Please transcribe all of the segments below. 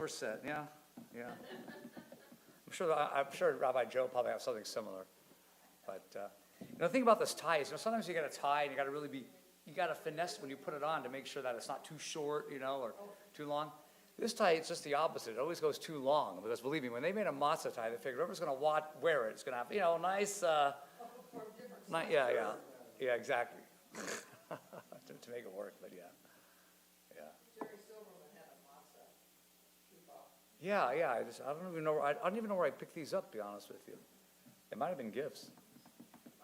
100%. Yeah, yeah. I'm sure Rabbi Joe probably has something similar. But the thing about this tie is, sometimes you get a tie and you got to finesse when you put it on to make sure that it's not too short, or too long. This tie, it's just the opposite. It always goes too long, because believe me, when they made a matzah tie, they figured whoever's going to wear it, it's going to have, nice, yeah, exactly. to make it work, but yeah. Jerry Silverman had a matzah kippah. Yeah, I don't even know where I picked these up, to be honest with you. They might have been gifts.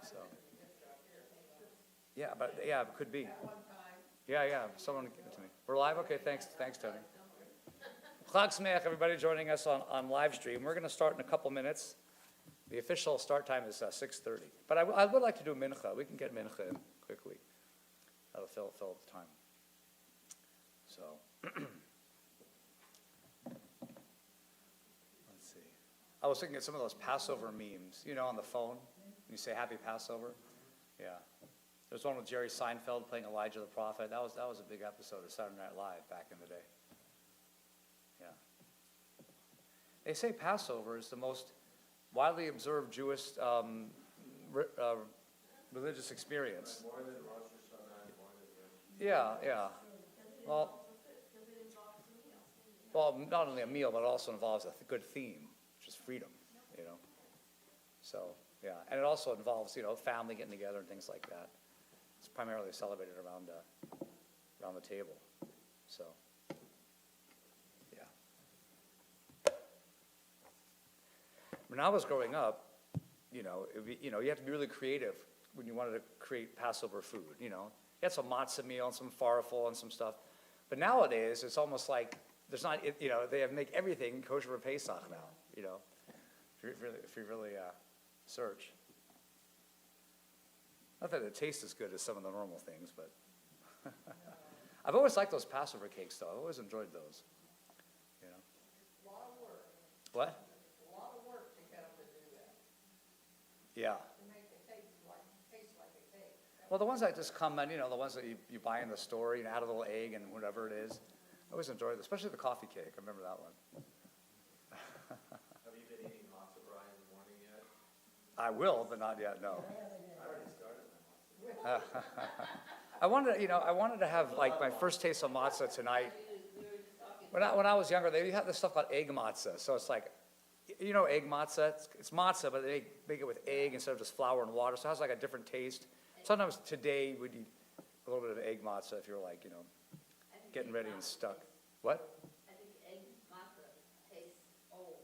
So. Yeah, it could be. At one time. Yeah, someone gave it to me. We're live? Okay, thanks, Tony. Chag Sameach, everybody joining us on live stream. We're going to start in a couple minutes. The official start time is 6:30. But I would like to do mincha. We can get mincha in quickly. That'll fill the time. So, let's see. I was looking at some of those Passover memes, on the phone. You say Happy Passover. Yeah. There's one with Jerry Seinfeld playing Elijah the Prophet. That was a big episode of Saturday Night Live back in the day. Yeah. They say Passover is the most widely observed Jewish religious experience. More than Rosh Hashanah, more than Yom Kippur. Yeah. Well, not only a meal, but it also involves a good theme, which is freedom, So, yeah. And it also involves, family getting together and things like that. It's primarily celebrated around the table. So, yeah. When I was growing up, you have to be really creative when you wanted to create Passover food, You had some matzah meal and some farfel and some stuff. But nowadays, it's almost like there's not, they make everything kosher for Pesach now, if you really search. Not that it tastes as good as some of the normal things, but I've always liked those Passover cakes, though. I've always enjoyed those. A lot of work. What? A lot of work to get them to do that. Yeah. To make it taste like a cake. Well, the ones that just come in, the ones that you buy in the store, add a little egg and whatever it is. I always enjoyed it, especially the coffee cake. I remember that one. Have you been eating matzah brei in the morning yet? I will, but not yet, no. I already started my matzah. I wanted to have like my first taste of matzah tonight. When I was younger, they had this stuff called egg matzah. So it's like, egg matzah. It's matzah, but they make it with egg instead of just flour and water. So it has like a different taste. Sometimes today we'd eat a little bit of egg matzah if you're like, getting ready and stuck. What? I think egg matzah tastes old.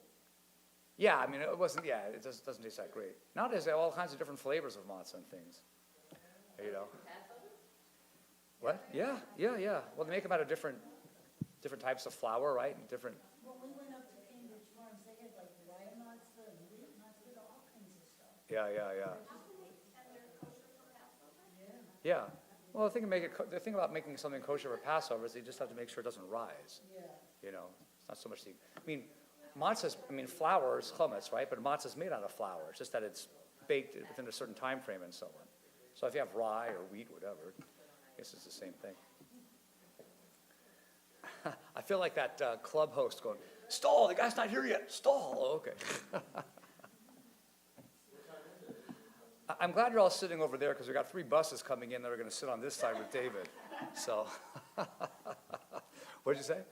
Yeah, it wasn't. Yeah, it just doesn't taste that great. Nowadays, they have all kinds of different flavors of matzah and things. Passover? What? Yeah. Well, they make them out of different types of flour, right? And different. When we went up to Cambridge Farms, they had like rye matzah and wheat matzah, all kinds of stuff. Yeah. And they're kosher for Passover? Yeah. Well, the thing about making something kosher for Passover is you just have to make sure it doesn't rise. Yeah. It's not so much matzah's. Flour is chametz, right? But matzah is made out of flour. It's just that it's baked within a certain time frame and so on. So if you have rye or wheat, whatever, I guess it's the same thing. I feel like that club host going, "Stall, the guy's not here yet. Stall." Oh, okay. I'm glad you're all sitting over there because we got 3 buses coming in that are going to sit on this side with David. So, what'd you say?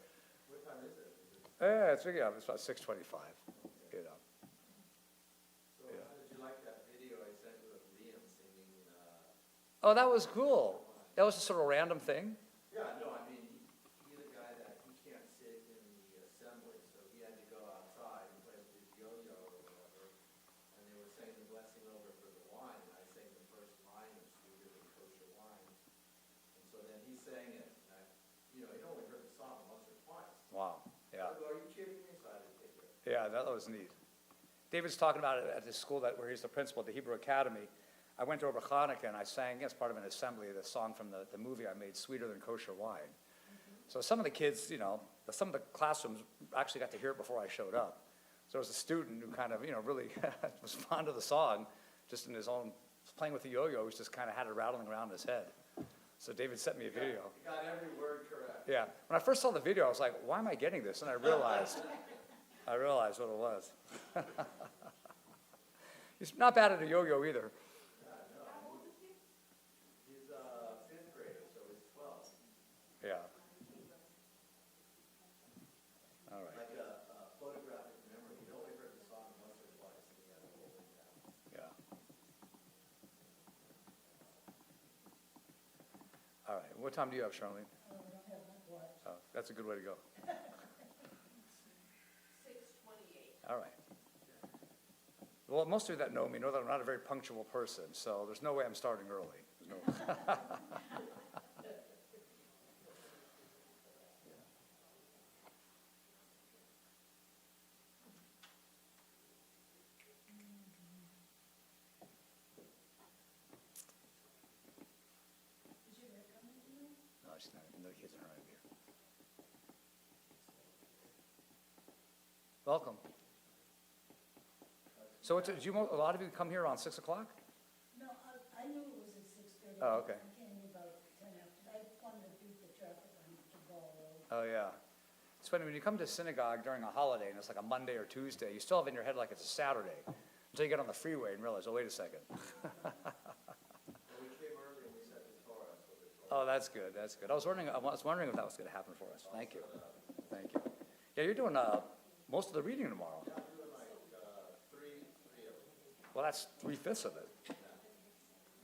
What time is it? Yeah, it's about 6:25. So how did you like that video I sent you of Liam singing? Oh, that was cool. That was a sort of random thing. Yeah, no, he's a guy that he can't sit in the assembly, so he had to go outside and play with his yo-yo or whatever. And they were saying the blessing over for the wine, and I sang the first line of sweeter than kosher wine. And so then he sang it, and he'd only heard the song once or twice. Wow. Yeah. I go, "Are you kidding me?" So I had to take it. Yeah, that was neat. David's talking about it at his school where he's the principal at the Hebrew Academy. I went over Hanukkah and I sang as part of an assembly the song from the movie I made, "Sweeter Than Kosher Wine." So some of the kids, some of the classrooms actually got to hear it before I showed up. So there was a student who kind of, really was fond of the song, just in his own, playing with the yo-yo. He just kind of had it rattling around his head. So David sent me a video. You got every word correct. Yeah. When I first saw the video, I was like, why am I getting this? And I realized what it was. He's not bad at a yo-yo either. He's fifth grader, so he's 12. Yeah. All right. Like a photographic memory. He only heard the song once or twice, and he had to hold it down. Yeah. All right. What time do you have, Charlene? I don't have my watch. Oh, that's a good way to go. 6:28. All right. Well, most of you that know me know that I'm not a very punctual person, so there's no way I'm starting early. There's no. Is your red coming to you? No, she's not. No kids are around here. Welcome. So, a lot of you come here around 6 o'clock? No, I knew it was at 6:30. Oh, okay. I came about 10 after. I wanted to beat the traffic on Cabal Road. Oh, yeah. It's funny, when you come to synagogue during a holiday and it's like a Monday or Tuesday, you still have in your head like it's a Saturday, until you get on the freeway and realize, oh, wait a second. Well, we came early and we set the Torah, so the Torah. Oh, that's good, that's good. I was wondering if that was gonna happen for us. Thank you. Thank you. Yeah, you're doing, most of the reading tomorrow. I'm doing like three of them. Well, that's 3/5 of it.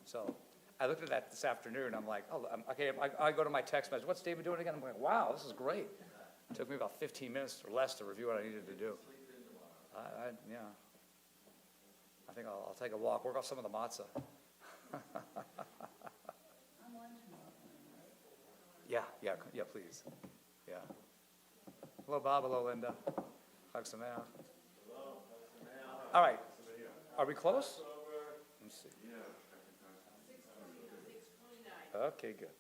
So, I looked at that this afternoon, I'm like, oh, okay, I go to my text message, what's David doing again? I'm like, wow, this is great. It took me about 15 minutes or less to review what I needed to do. Yeah. I think I'll take a walk, work off some of the matzah. I'm on tomorrow. Yeah, please. Yeah. Hello, Bob, hello, Linda. Chag Sameach. All right, are we close? Let's see. 6:29. Okay, good.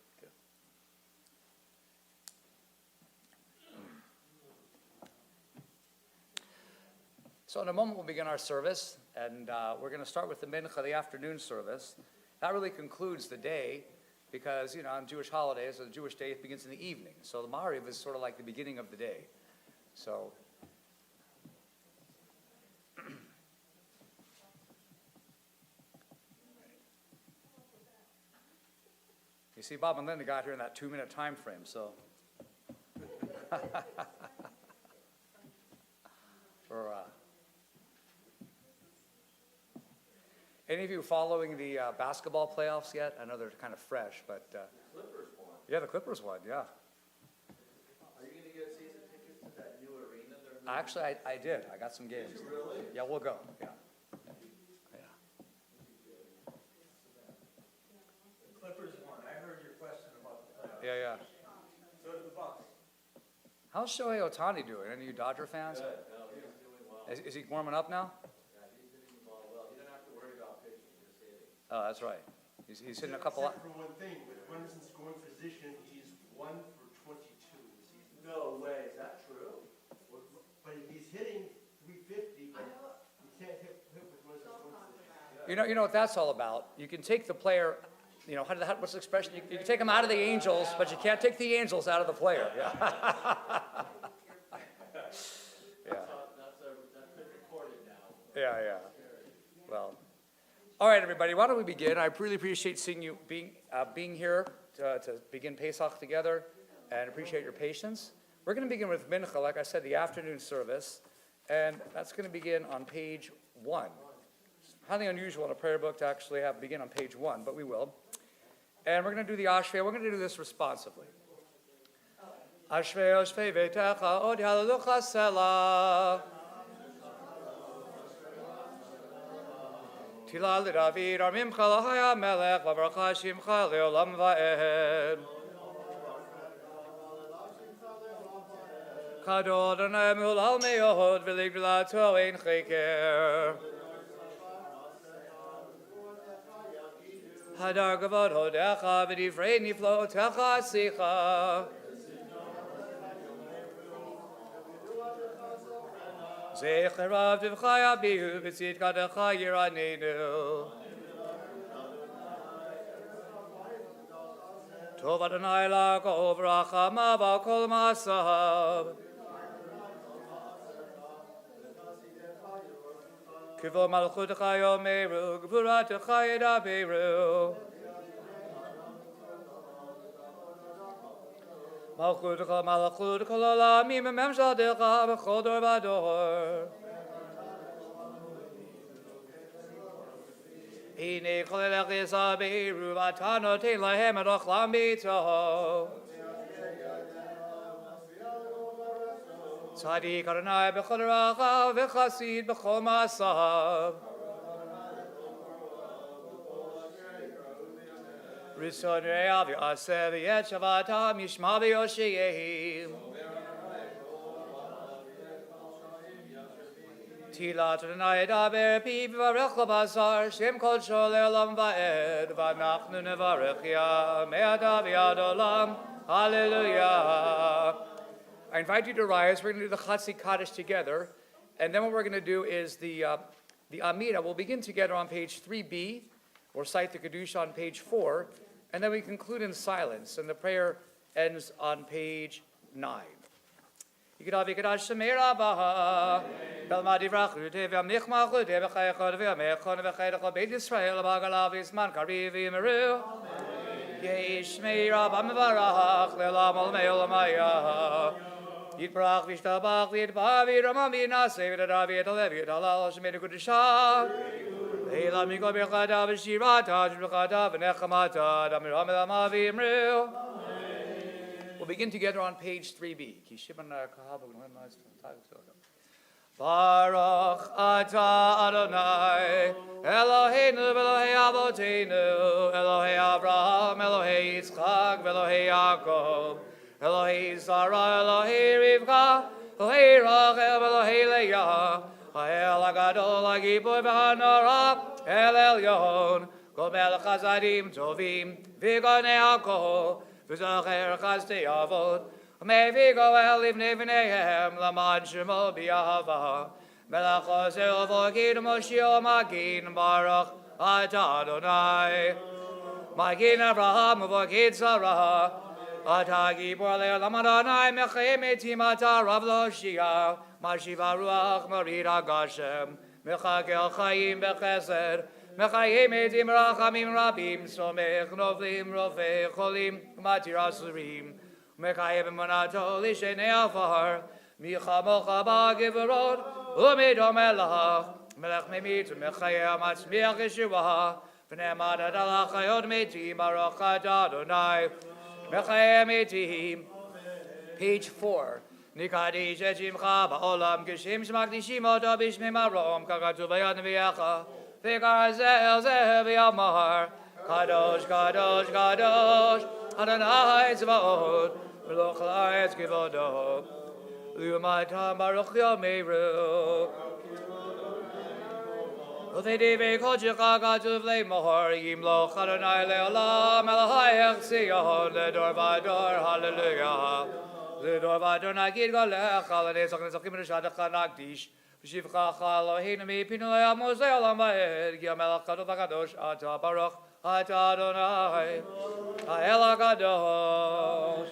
So in a moment, we'll begin our service, and we're going to start with the mincha, the afternoon service. That really concludes the day, because, on Jewish holidays, or the Jewish day, it begins in the evening. So the Ma'ariv is sort of like the beginning of the day. So, you see, Bob and Linda got here in that 2-minute time frame, so. Any of you following the basketball playoffs yet? I know they're kind of fresh, but Clippers won. yeah, the Clippers won. Yeah, Are you gonna get season tickets to that new arena they're moving? actually, I did. I got some games. Did you really? Yeah, we'll go. Yeah. Clippers won. I heard your question about the playoffs. Yeah. So did the Bucks. How's Shohei Ohtani doing? Any of you Dodger fans? Good, no, he's doing well. Is he warming up now? Yeah, he's hitting the ball well. He didn't have to worry about pitching, just hitting. Oh, that's right. He's hitting a couple. Except for one thing, with Brunson's scoring position, he's 1 for 22 this season. No way, is that true? But he's hitting 350, but you can't hit with Brunson's scoring position. You know what that's all about. You can take the player. What's the expression? You can take them out of the Angels, but you can't take the Angels out of the player. Yeah. That's been recorded now. Yeah. Well, all right, everybody. Why don't we begin? I really appreciate seeing you being here to begin Pesach together, and appreciate your patience. We're going to begin with Mincha, like I said, the afternoon service, and that's going to begin on page 1. Highly unusual in a prayer book to actually have begin on page 1, but we will. And we're going to do the Ashrei. We're going to do this responsively. Ashrei Oshvei Veitecha Od Halelucha Selah. Tila LeDavid Armimcha Lahaya Melech Lavarcha Shimcha Leolam Va'ed. Kadol Adonai Mulal Me'od V'lig V'lato Ein Cheker. Hadar Gavod Hodecha V'divrei Niflotecha Sicha. Zecher Rav Divchaya Bihu V'tzit Kadecha Yiranenu. Tov Adonai La'akol v'rachamav al kol ma'asav. Kivo malchutecha yomeru, gvuratecha yedaberu. Malchutecha malachut kol olamim memshadecha b'chol dor v'dor. Hine kol elech yisaberu v'ata noten lahem et ochlam b'ito. Tzadik Adonai b'chol rachav v'chasid b'chol ma'asav. Rishon re'av yaseh v'yet shavatam yishma v'yosheyehim. Tilat Adonai daber pi v'varech l'basar shem kol shol elam va'ed v'anachnu nevarech ya me'adav yad olam. Hallelujah. I invite you to rise. We're going to do the Chatzi Kaddish together. And then what we're going to do is the Amida. We'll begin together on page 3b. We'll recite the Kedusha on page 4. And then we conclude in silence. And the prayer ends on page 9. Yikadav yikadash shemei rabbaha. Belma divrach rute v'amnichma chute v'chayechot v'amechon v'chayechot Beit Yisrael v'agalav v'izman kariv v'yimeru. Yehi shmei rabba mevarach le'lam ol me'ol ma'yah. Yitbrach v'ishtabach v'yitbah v'yiramam v'yinaseh v'yidadav v'yitalev v'yitalal shemei nekudishah. Leila miko b'chadav v'shirata v'chadav v'nechamata d'amiram elama v'yimru. We'll begin together on page 3b. Baruch atah Adonai Eloheinu v'Elohei Avoteinu Elohei Avraham Elohei Yitzchak v'Elohei Yaakov Elohei Sarah Elohei Rivka Elohei Rachel v'Elohei Leah Ha'el HaGadol HaGibor v'Hanora El Elyon Kol Melech HaZadim Tovim V'Gonei HaKol V'Zocher Chazdei Avot Mevi Goel Livnei V'neihem Lamad Shemo B'Yahava Melech Ozel V'Gid Moshio Magin Baruch Atah Adonai Magin Avraham V'Gid Sarah Atah Gibor Le'olam Adonai Mechayim Etim Atah Rav Loshia Mashiva Ruach Morid HaGashem Mechagel Chaim B'Chesed Mechayim Etim Rachamim Rabim Somech Novlim Rofei Cholim Matir Asurim Mechayim Monato Lishenei Afar Micha Mocha Ba'Giverot Umidom Elach Melech Memit Mechayim Atzmiach Yeshua V'nei Adal Chayot Metim Baruch Atah Adonai Mechayim Etim. Page 4. Nikadish et Shimcha Ba'olam K'Shem Shmakdishim Oto B'Shmei Marom Kakatu V'Yad V'Yacha V'Kar Zeh Zeh V'Yamar Kadosh Kadosh Kadosh Adonai Tzvaot Melech Ha'aretz Kivodo L'Umatam Baruch Yomeru V'Tedivei Kol Shecha Katuv Le'Mohor Yimloch Adonai Le'olam Elohayech Tzion L'Dor V'Dor Hallelujah L'Dor V'Dor Nagid Golech Al Netzach Netzachim L'Shadecha Nagdish V'Shivcha Eloheinu Mipinu Le'Amos Le'olam V'Ed Ki HaMelech Kadosh V'Kadosh Atah Baruch Atah Adonai Ha'el HaKadosh.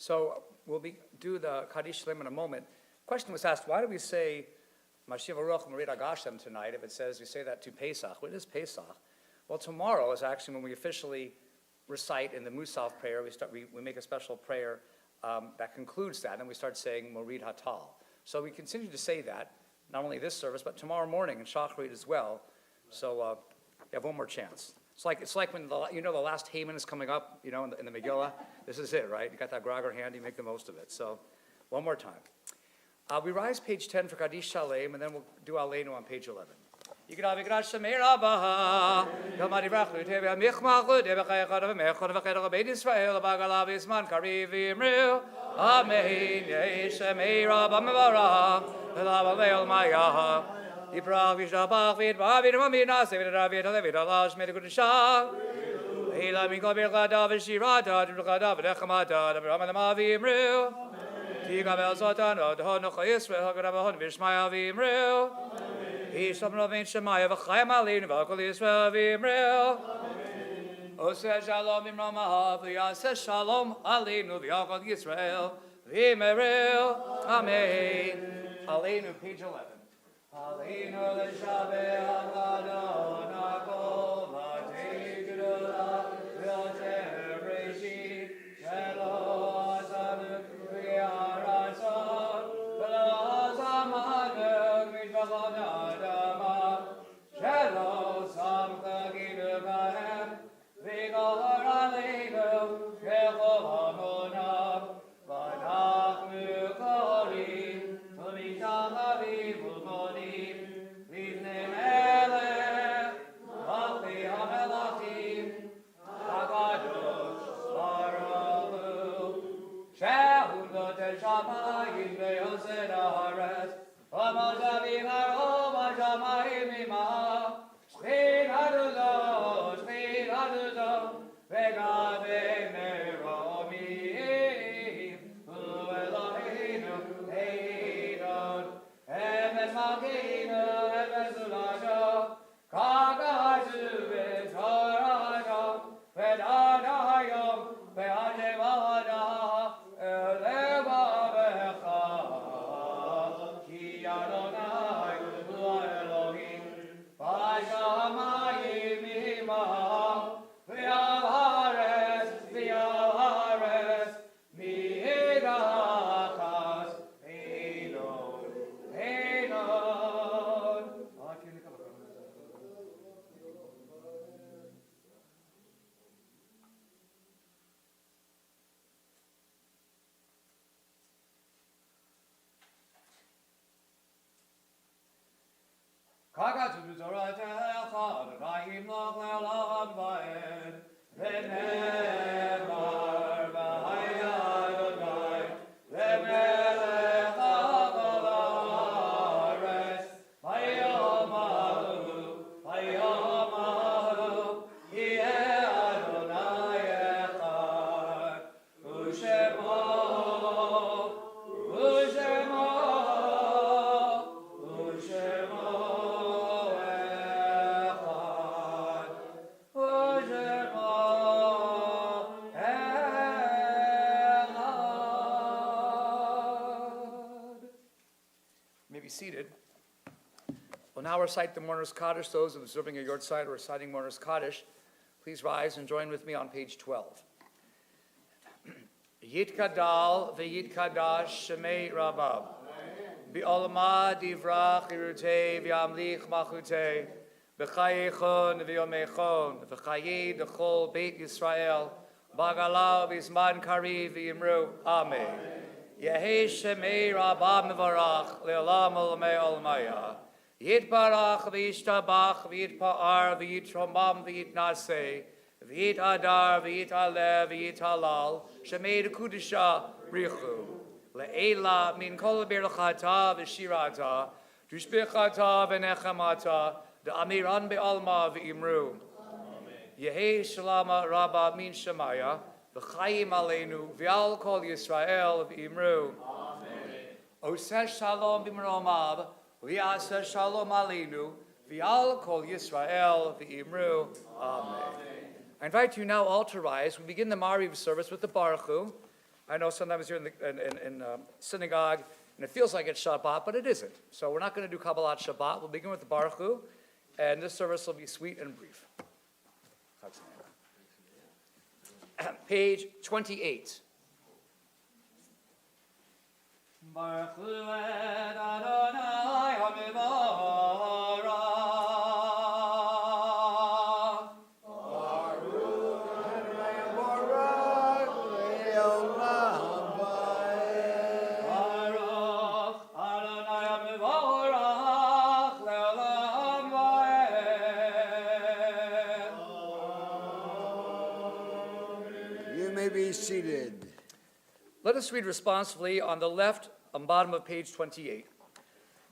So we'll do the Kaddish Shalem in a moment. Question was asked, why do we say Mashiach Baruch Merid Agashem tonight if it says we say that to Pesach? What is Pesach? Well, tomorrow is actually when we officially recite in the Musaf prayer. We make a special prayer that concludes that, and we start saying Morid Hatal. So we continue to say that, not only this service, but tomorrow morning in Shacharit as well. So you have one more chance. It's like when the last Haman is coming up, in the Megillah. This is it, right? You got that grogger handy, make the most of it. So one more time. We rise page 10 for Kaddish Shalem, and then we'll do Aleinu on page 11. Yikra vikra shemir abaha, yomari v'achlu tevya michmachu devachayachad v'mechon v'chedach beit Yisrael b'agalav yisman kariv v'imru, amen, yehi shemir abba mevarach, v'lav aleil mayaha, yiprach v'shabach v'yitbah v'yitmamid nase v'yitarav v'yitalev v'yitalash v'yitagudishah, v'yila minkol birchadav v'shirata v'yitachadav v'nechamata v'yitramad v'yimru, Tigabel Satan, Odhon Yisrael, Hagravahon Vishmaya v'imru, Isham Ravin Shemaya v'chayim alin v'akol Yisrael v'imru, Oseh Shalom imramaha v'yaseh Shalom alinu v'akol Yisrael v'imru, Amen. Aleinu, page 11. Aleinu l'shabeh Adon hakol v'atei gedolah v'yoter reshit shelo azanu v'yarazon v'lo zamanuk mishpachon adama shelo samcha gidu bahem v'gor aleinu kechol hamonav v'nachnu korim v'misham aviv u'monim livnei melech v'achli hamelachim hakadosh baruch hu shehu noten shamayim ve'yosed haaretz v'moshavim harom hashamayim imah shchin haduzo v'gavei meromim hu Eloheinu Eidon emes malkeinu emes ulato kagazu v'torahayom v'danayom v'hashem ahada elev avecha ki Adonai hu Elohim v'ashamayim imah v'al haaretz mi'edachas Eidon Eidon. Kagatu b'zoratecha v'chayim loch le'olam va'ed v'nemar v'haya Adonai v'melech ha'kol haaretz v'yomahu yeh Adonai echad u'shemo seated. We'll now recite the Mourner's Kaddish. Those observing a yard side or reciting Mourner's Kaddish, please rise and join with me on page 12. Yitkadal v'yitkadash shemei rabab bi'olma divrach irutei v'yamlich machutei v'chayechon v'yomechon v'chayei d'chol beit Yisrael b'agalav v'izman kariv v'yimru. Amen. Yehi shemei rabab mevarach le'olam olamei olamaya yitbarach v'yishtabach v'yitpa'ar v'yitromam v'yitnaseh v'yit adar v'yit alev v'yit halal shemei d'kudisha richu le'ela min kol birchata v'shirata d'ushbichata v'nechamata d'amiran be'alma v'imru Yehi shalama rabba min shemaya v'chayim aleinu v'al kol Yisrael v'imru Oseh shalom b'mromav v'yaseh shalom aleinu v'al kol Yisrael v'imru. Amen. I invite you now all to rise. We begin the Mariv service with the Baruch Hu. I know sometimes you're in synagogue, and it feels like it's Shabbat, but it isn't. So we're not going to do Kabbalat Shabbat. We'll begin with the Baruch Hu, and this service will be sweet and brief. Page 28. Baruch Hu et Adonai HaMevorach. Baruch Adonai HaMevorach le'olam va'ed. You may be seated. Let us read responsively on the left, on bottom of page 28.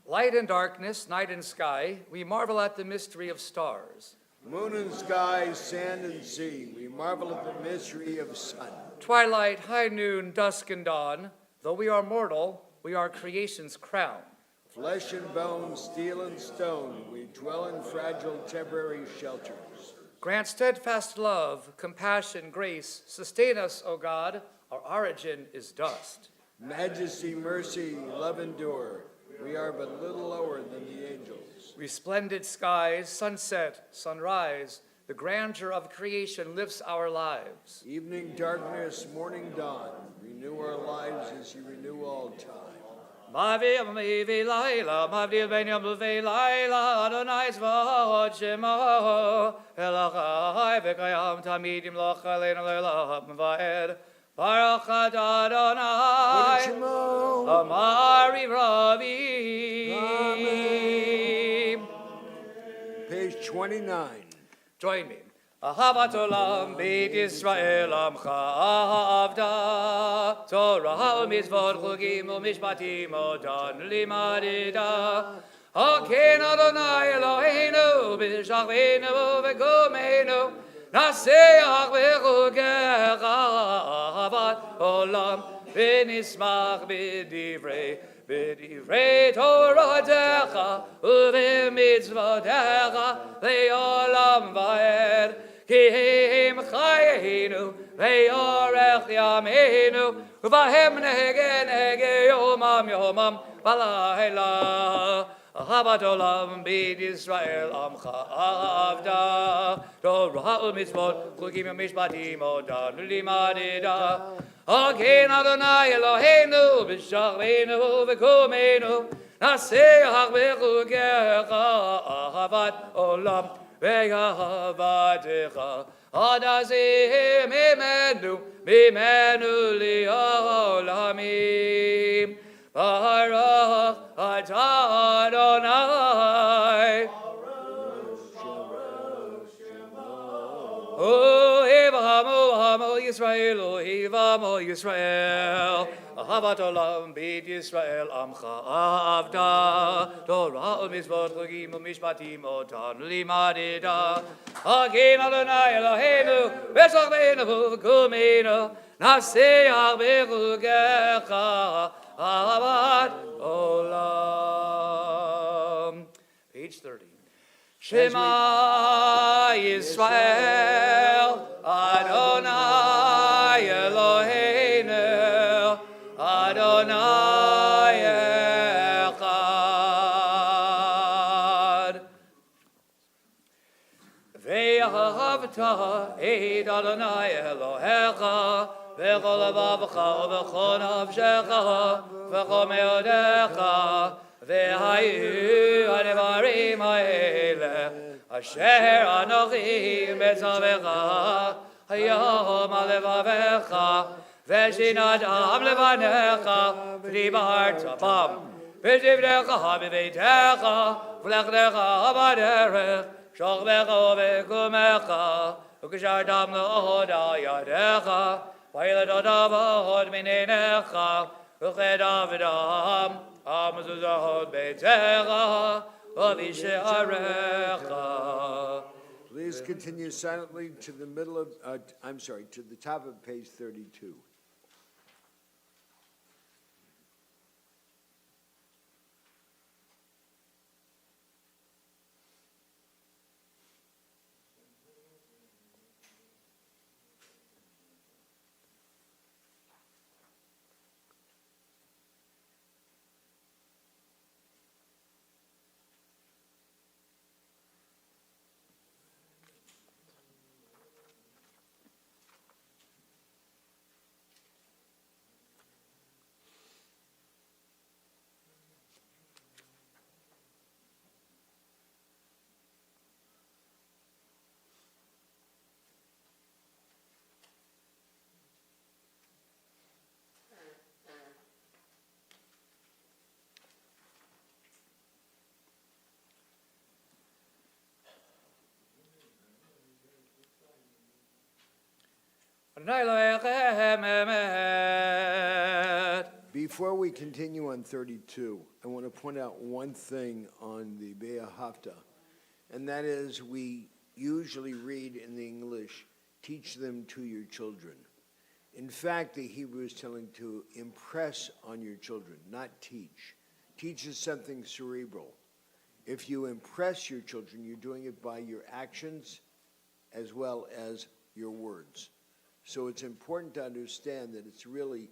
Light and darkness, night and sky, we marvel at the mystery of stars. Moon and sky, sand and sea, we marvel at the mystery of sun. Twilight, high noon, dusk and dawn, though we are mortal, we are creation's crown. Flesh and bone, steel and stone, we dwell in fragile temporary shelters. Grant steadfast love, compassion, grace, sustain us, O God, our origin is dust. Majesty, mercy, love endure, we are but little lower than the angels. Resplendent skies, sunset, sunrise, the grandeur of creation lifts our lives. Evening darkness, morning dawn, renew our lives as you renew all time. Mavim mivi laila, mavdil benyam luve laila, Adonai zvod shemo, Elachai v'kayam tamidim lochaleinu le'olam va'ed. Baruch Adonai, Shemo. Amari Ravi. Page 29. Join me. Ahavat olam beit Yisrael amcha avda, Torah u'mitzvot chugim u'mishpatim odon limadida. Haken Adonai Eloheinu b'shachvenu v'gomenu, Naseach v'chugecha ahavat olam v'nismach b'divrei Toratecha u'v'mitzvotecha le'olam va'ed. Ki hem chayenu ve'orech yameinu u'vahem nege yomam yomam v'layla. Ahavat olam beit Yisrael amcha avda, Torah u'mitzvot chugim u'mishpatim odon limadida. Haken Adonai Eloheinu b'shachvenu v'kumenu, Naseach v'chugecha ahavat olam ve'ahavatecha. Adazim mimenu li'olamim. Baruch Adonai. Hamo Yisrael, Hamo Yisrael. Ahavat olam beit Yisrael amcha avda, Torah u'mitzvot chugim u'mishpatim odon limadida. Haken Adonai Eloheinu b'shachvenu v'kumenu, Naseach v'chugecha ahavat olam. Page 30. Shema Yisrael, Adonai Eloheinu, Adonai echad. Ve'ahavta et Adonai Elohecha, v'chol levavecha v'chol nafshecha v'chol meodecha, ve'hayu hadevarim ha'ele asher anochi metzavecha hayom alevavecha ve'shinat am levanecha v'dibart bam v'divnecha b'veitecha v'lechtecha b'derech shachvecha v'kumecha v'kishartam le'oda yadecha v'yilet odavot minenecha v'chedavidam amazuzahot beitecha v'vishe'arecha. Please continue silently to the middle of, to the top of page 32. Before we continue on 32, I want to point out one thing on the Be'ahafta, and that is we usually read in the English, teach them to your children. In fact, the Hebrew is telling to impress on your children, not teach. Teach is something cerebral. If you impress your children, you're doing it by your actions as well as your words. So it's important to understand that it's really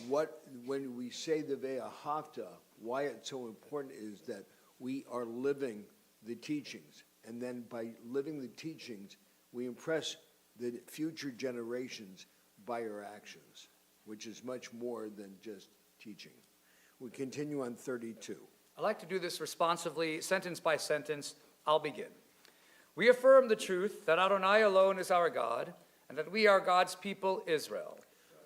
when we say the Ve'ahavta, why it's so important is that we are living the teachings. And then by living the teachings, we impress the future generations by our actions, which is much more than just teaching. We continue on 32. I'd like to do this responsively, sentence by sentence. I'll begin. We affirm the truth that Adonai alone is our God, and that we are God's people, Israel.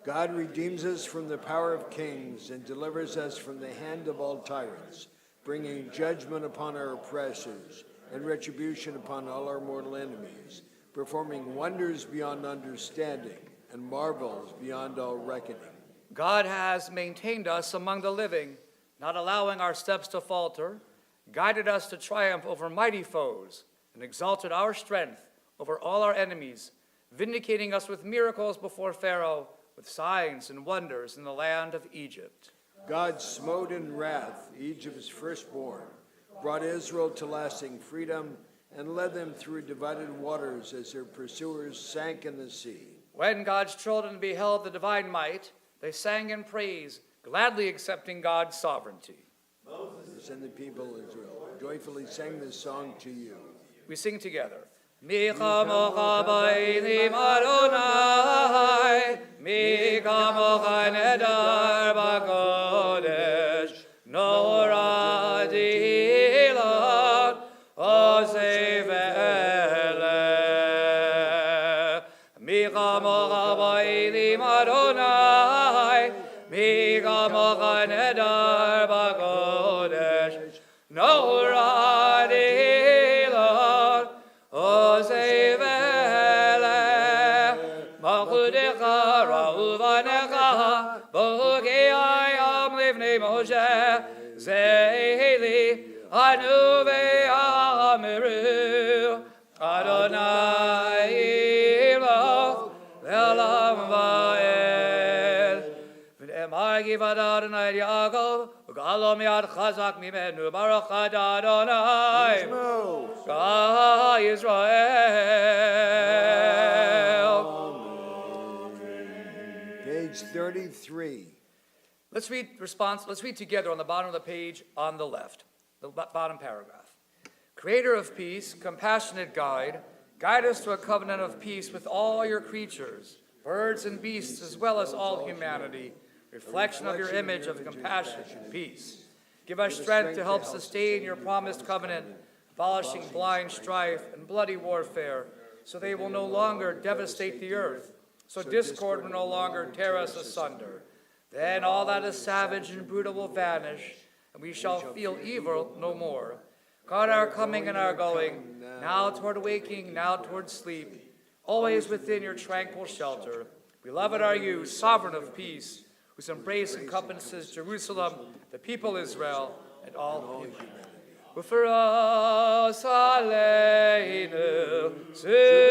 God redeems us from the power of kings and delivers us from the hand of all tyrants, bringing judgment upon our oppressors and retribution upon all our mortal enemies, performing wonders beyond understanding and marvels beyond all reckoning. God has maintained us among the living, not allowing our steps to falter, guided us to triumph over mighty foes, and exalted our strength over all our enemies, vindicating us with miracles before Pharaoh, with signs and wonders in the land of Egypt. God smote in wrath Egypt's firstborn, brought Israel to lasting freedom, and led them through divided waters as their pursuers sank in the sea. When God's children beheld the divine might, they sang in praise, gladly accepting God's sovereignty. Moses and the people of Israel joyfully sang this song to you. We sing together. Mi chamocha b'elim Adonai, mi chamocha nedar b'kodesh, nora d'ilad, ozei ve'eleh. Mi chamocha b'elim Adonai, mi chamocha nedar b'kodesh, nora d'ilad, Ozei ve'eleh, malchudecha ra'uvanecha, b'hukei ayam livnei Moshe, ze'eli anu ve'amiru, Adonai ilo le'olam va'ed. V'ne'emar givad Adonai Yaakov, u'galom yad chazak mimenu, baruch Adonai. God Israel. Page 33. Let's read together on the bottom of the page on the left, the bottom paragraph. Creator of peace, compassionate guide, guide us to a covenant of peace with all your creatures, birds and beasts, as well as all humanity, reflection of your image of compassion and peace. Give us strength to help sustain your promised covenant, abolishing blind strife and bloody warfare, so they will no longer devastate the earth, so discord will no longer tear us asunder. Then all that is savage and brutal will vanish, and we shall feel evil no more. God, our coming and our going, now toward waking, now toward sleep, always within your tranquil shelter. Beloved are you, sovereign of peace, whose embrace encompasses Jerusalem, the people Israel, and all humanity. U'feros aleinu Sukkot,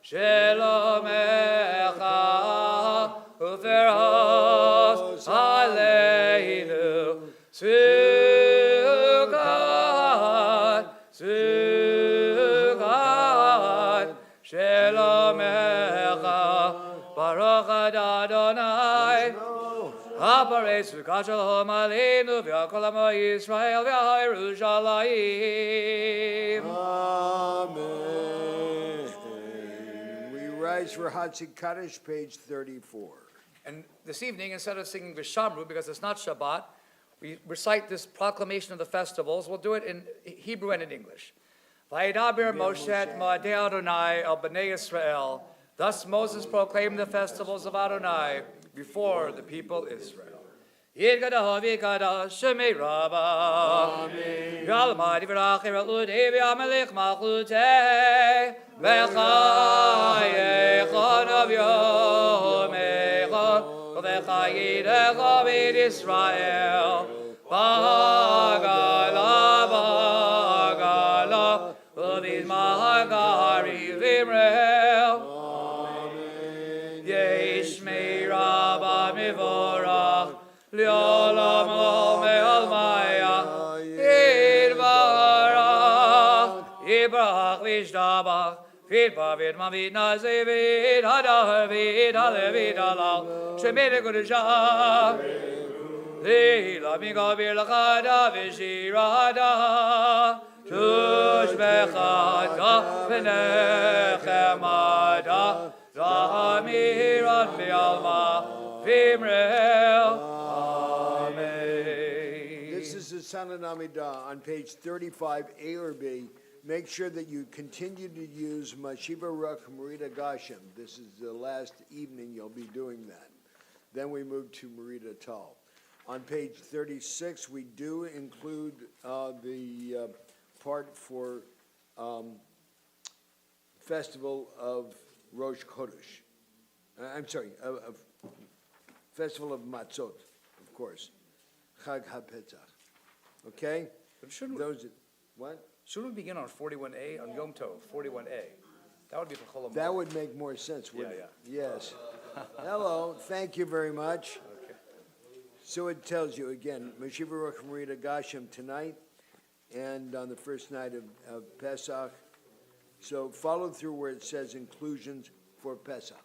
Shelomecha, U'feros aleinu Sukkot, Shelomecha, Baruch Adonai. Aparei Sukkot Shalom Aleinu v'Kol Amo Yisrael v'Yerushalayim. Amen. We rise for Hatzik Kaddish, page 34. And this evening, instead of singing V'Shamru, because it's not Shabbat, we recite this proclamation of the festivals. We'll do it in Hebrew and in English. Vayidaber Moshe et Moadei Adonai el Bnei Yisrael. Thus Moses proclaimed the festivals of Adonai before the people Israel. Yirgada Vikada Shemi Rabba. Yalmadi Vrachir Ludevi Amelich Machlute. Bechaye Chonav Yomecha. Vechayidech Ovid Israel. Bagala Bagala. Uvid Mahagari Vimrel. Yeshmi Rabba Mivorach. Liolam lo me'almaya, Yidbarach, Yibrach v'yishtabach, V'yidbar v'yidman v'yidnazi v'yidhadar v'yidhale v'yidhalal, Shemini Kudusha, Lila Migavir l'chada v'shirada, Tushbechata v'nechemada, Zahamiran v'yalma v'imrel. This is the Sana Namida on page 35, A or B. Make sure that you continue to use Mashiva Ruch Marita Gashem. This is the last evening you'll be doing that. Then we move to Marita Tal. On page 36, we do include the part for Festival of Rosh Chodesh. I'm sorry, of Festival of Matzot, of course. Chag HaPetzach. Okay? But shouldn't What? we begin on 41A, on Yom Tov, 41A? That would be for Chol That Hamoed. would make more sense, wouldn't it? Yeah, Yes. Hello, thank you very much. Okay. So it tells you, again, Mashiva Ruch Marita Gashem tonight and on the first night of Pesach. So follow through where it says inclusions for Pesach.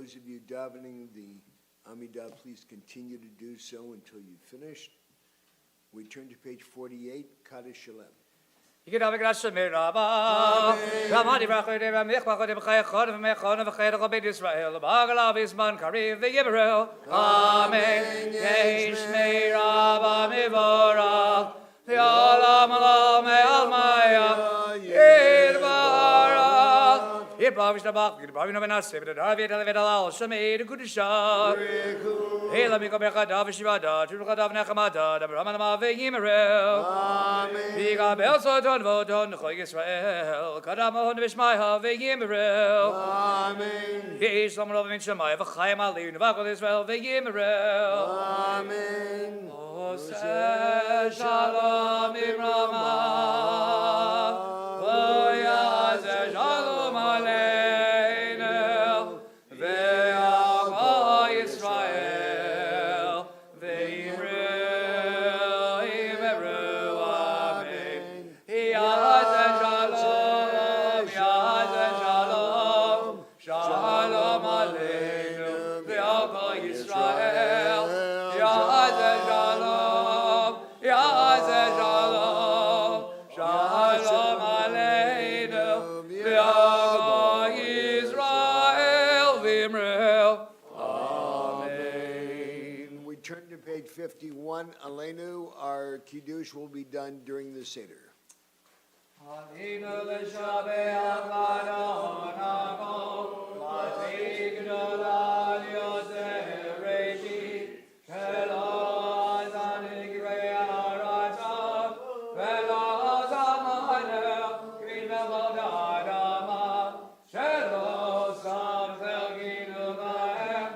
those of you davening the Amidah, please continue to do so until you finish. We turn to page 48, Kaddish Shalem. Yigdav Grashem Rabba, Ramadi Rachode, Mechbachode, Bechayachod, Mechon, Bechayach, Obed Israel, Bagalav Isman, Kariv, the Yibrel. Amen. Yeshmei Rabba Mivorach, the Olam Olam Almaya, Yidbarach, Yidbarach Vishtabach, Yidbarach Vinovenaseh, V'David Alevedalal, Shemei, the Kudusha. Hela Miko Bechadav, Shivada, Trubachadav Nechamada, the Brahmanama Veyimerel. Amen. Viga Belsoton Vodon, Choy Israel, Kadamon Vishmaiha Veyimerel. Amen. Yesh Lomrov Minshamai, Vachayim Ali, Navakol Israel Veyimerel. Amen. Oseh Shalom Imrama, Voyazeh Shalom Aleinu, Ve'al Yisrael, Ve'imru, Imru, Amen. Yazeh Shalom, Yazeh Shalom, Shalom Aleinu, Ve'al Yisrael, Yazeh Shalom, Yazeh Shalom, Shalom Aleinu, Ve'al Yisrael, V'imru. Amen. We turn to page 51. Aleinu, our Kiddush will be done during the Seder. Alinu l'shabeach l'adon ha'kol, l'tiknu l'al Yosef Reishit, shelo azanik re'aratzot, velo zamanel, k'vin v'chol da'adama, shelo samchel ginu b'hem,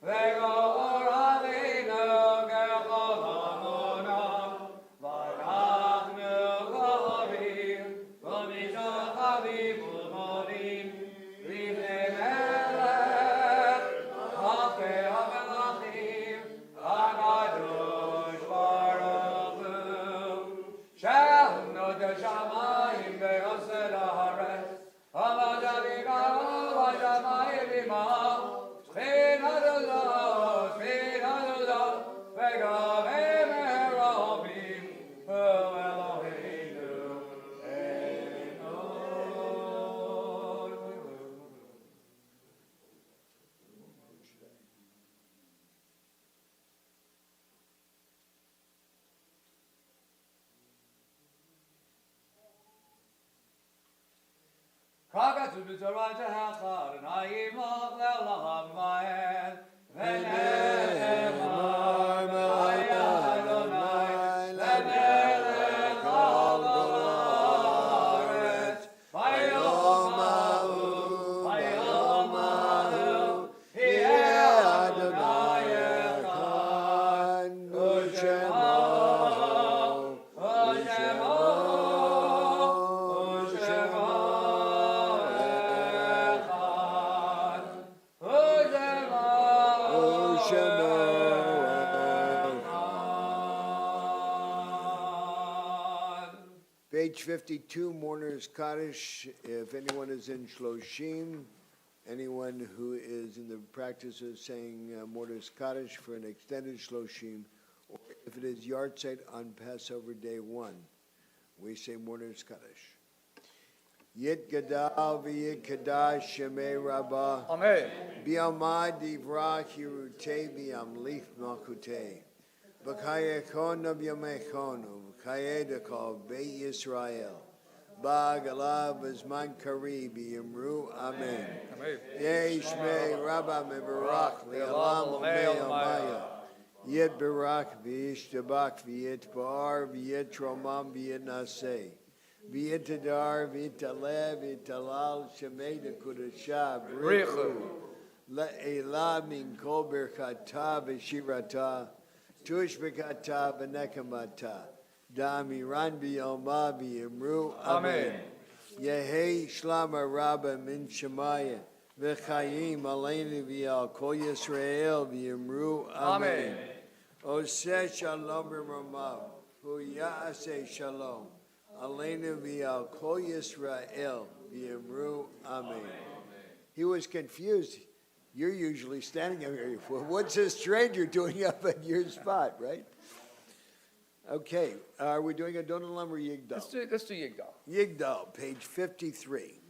v'gor alinu k'chol hamonam, v'nachnu chorim, v'mishachavim u'morim, livnei melech, malkei hamelachim, HaKadosh Baruch Hu, she'alnu t'shamayim ve'osed haaretz, ha'madavikaru v'shamayim imah, Shchin Adonai, Shchin Adonai, v'gavim meromim, Hu Eloheinu, Enoch. Kragat b'torah tehachar, na'imach le'olam va'ed, v'ne'emar ma'aya Adonai, le'melech al kol haaretz, v'yom ha'u, yeh Adonai echad, u'shemo, u'shemo, u'shemo. Page 52, Mourner's Kaddish. If anyone is in Shloshim, anyone who is in the practice of saying Mourner's Kaddish for an extended Shloshim, or if it is Yartzeit on Passover Day 1, we say Mourner's Kaddish. Yit Gadal v'yit Kadash Shemei Rabbah. Amen. Bi'amad divrah hirutei bi'amlif malkutei. V'kayechonu b'yamechonu. V'kayedakol Beit Yisrael. Ba'agalav v'zman kari b'yimru. Amen. Amen. Yeshmei Rabba mevarach li'alam u'me'amaya. Yit barak v'yishtabak v'yit bar v'yit romam v'yit naseh. V'yitadar v'yitalev v'yitalal shemei dekudasha brichu. Le'ela min kol berchata v'shirata. Tush v'kata v'nekamata. Da'amiran b'yoma v'yimru. Amen. Yehei shlama rabba min shemaya. V'chayim aleinu v'yal kol Yisrael v'yimru. Amen. Oseh shalom b'ramav. Hu ya'aseh shalom. Aleinu v'yal kol Yisrael v'yimru. Amen. He was confused. You're usually standing up here. Well, what's a stranger doing up at your spot, right? Okay, are we doing a Donalam or Let's Yigdal? do Yigdal. Yigdal, page 53.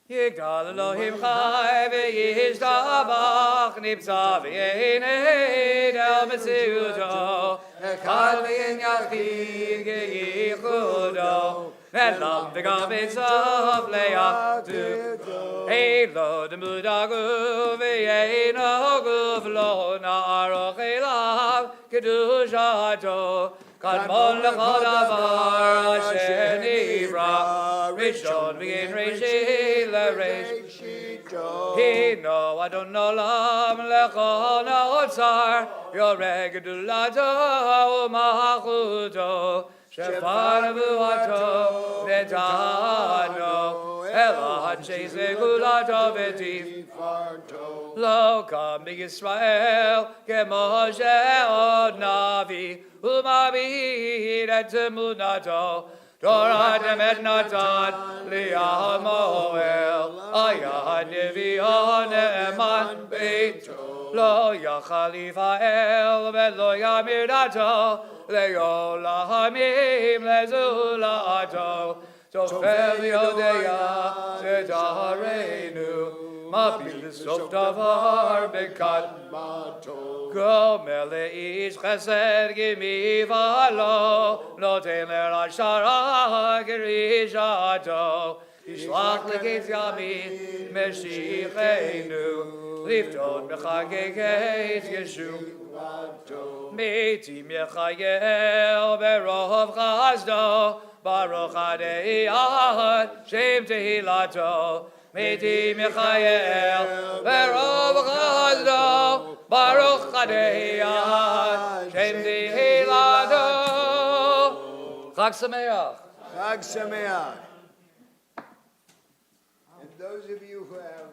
Yigdal Elohim chai v'yishtabach nibtza v'yenei del metziuto echad v'yin yachid geyichudo elam v'gavetzav leyachdu Eilo demudagu v'yeinogu v'lo na'aroch elav kedushato kadmon l'chol davar asher nivra rishon v'yin rishit l'reish Hino adon olam lechol na'otzar yoreg gedulato u'machuto shefar v'uato v'tano Ela hanshei gulato v'tiv Lo kam b'Yisrael k'Moshe od navi u'mabihid et emunato Torah emet natan li'al moel ayad nevi'o ne'eman beito Lo yachal Yifa'el ve'lo yamir dato le'olamim le'zulato Tofel Yodeya Zedarenu Mabil Sof Davar Bekat Mato Go Meleish Chesed Gimi Valo Noten Lerashara Gerishato Yishlach Leketz Yamin Meshichenu Lifton Bechageketz Yeshu Meti Mechayel Berov Chazdo Baruch Adei Ahad, Shem Tehilato, Meti Michael, Verov Chazdo, Baruch Adei Ahad, Shem Tehilato. Chag Sameach. Chag Sameach. And those of you who have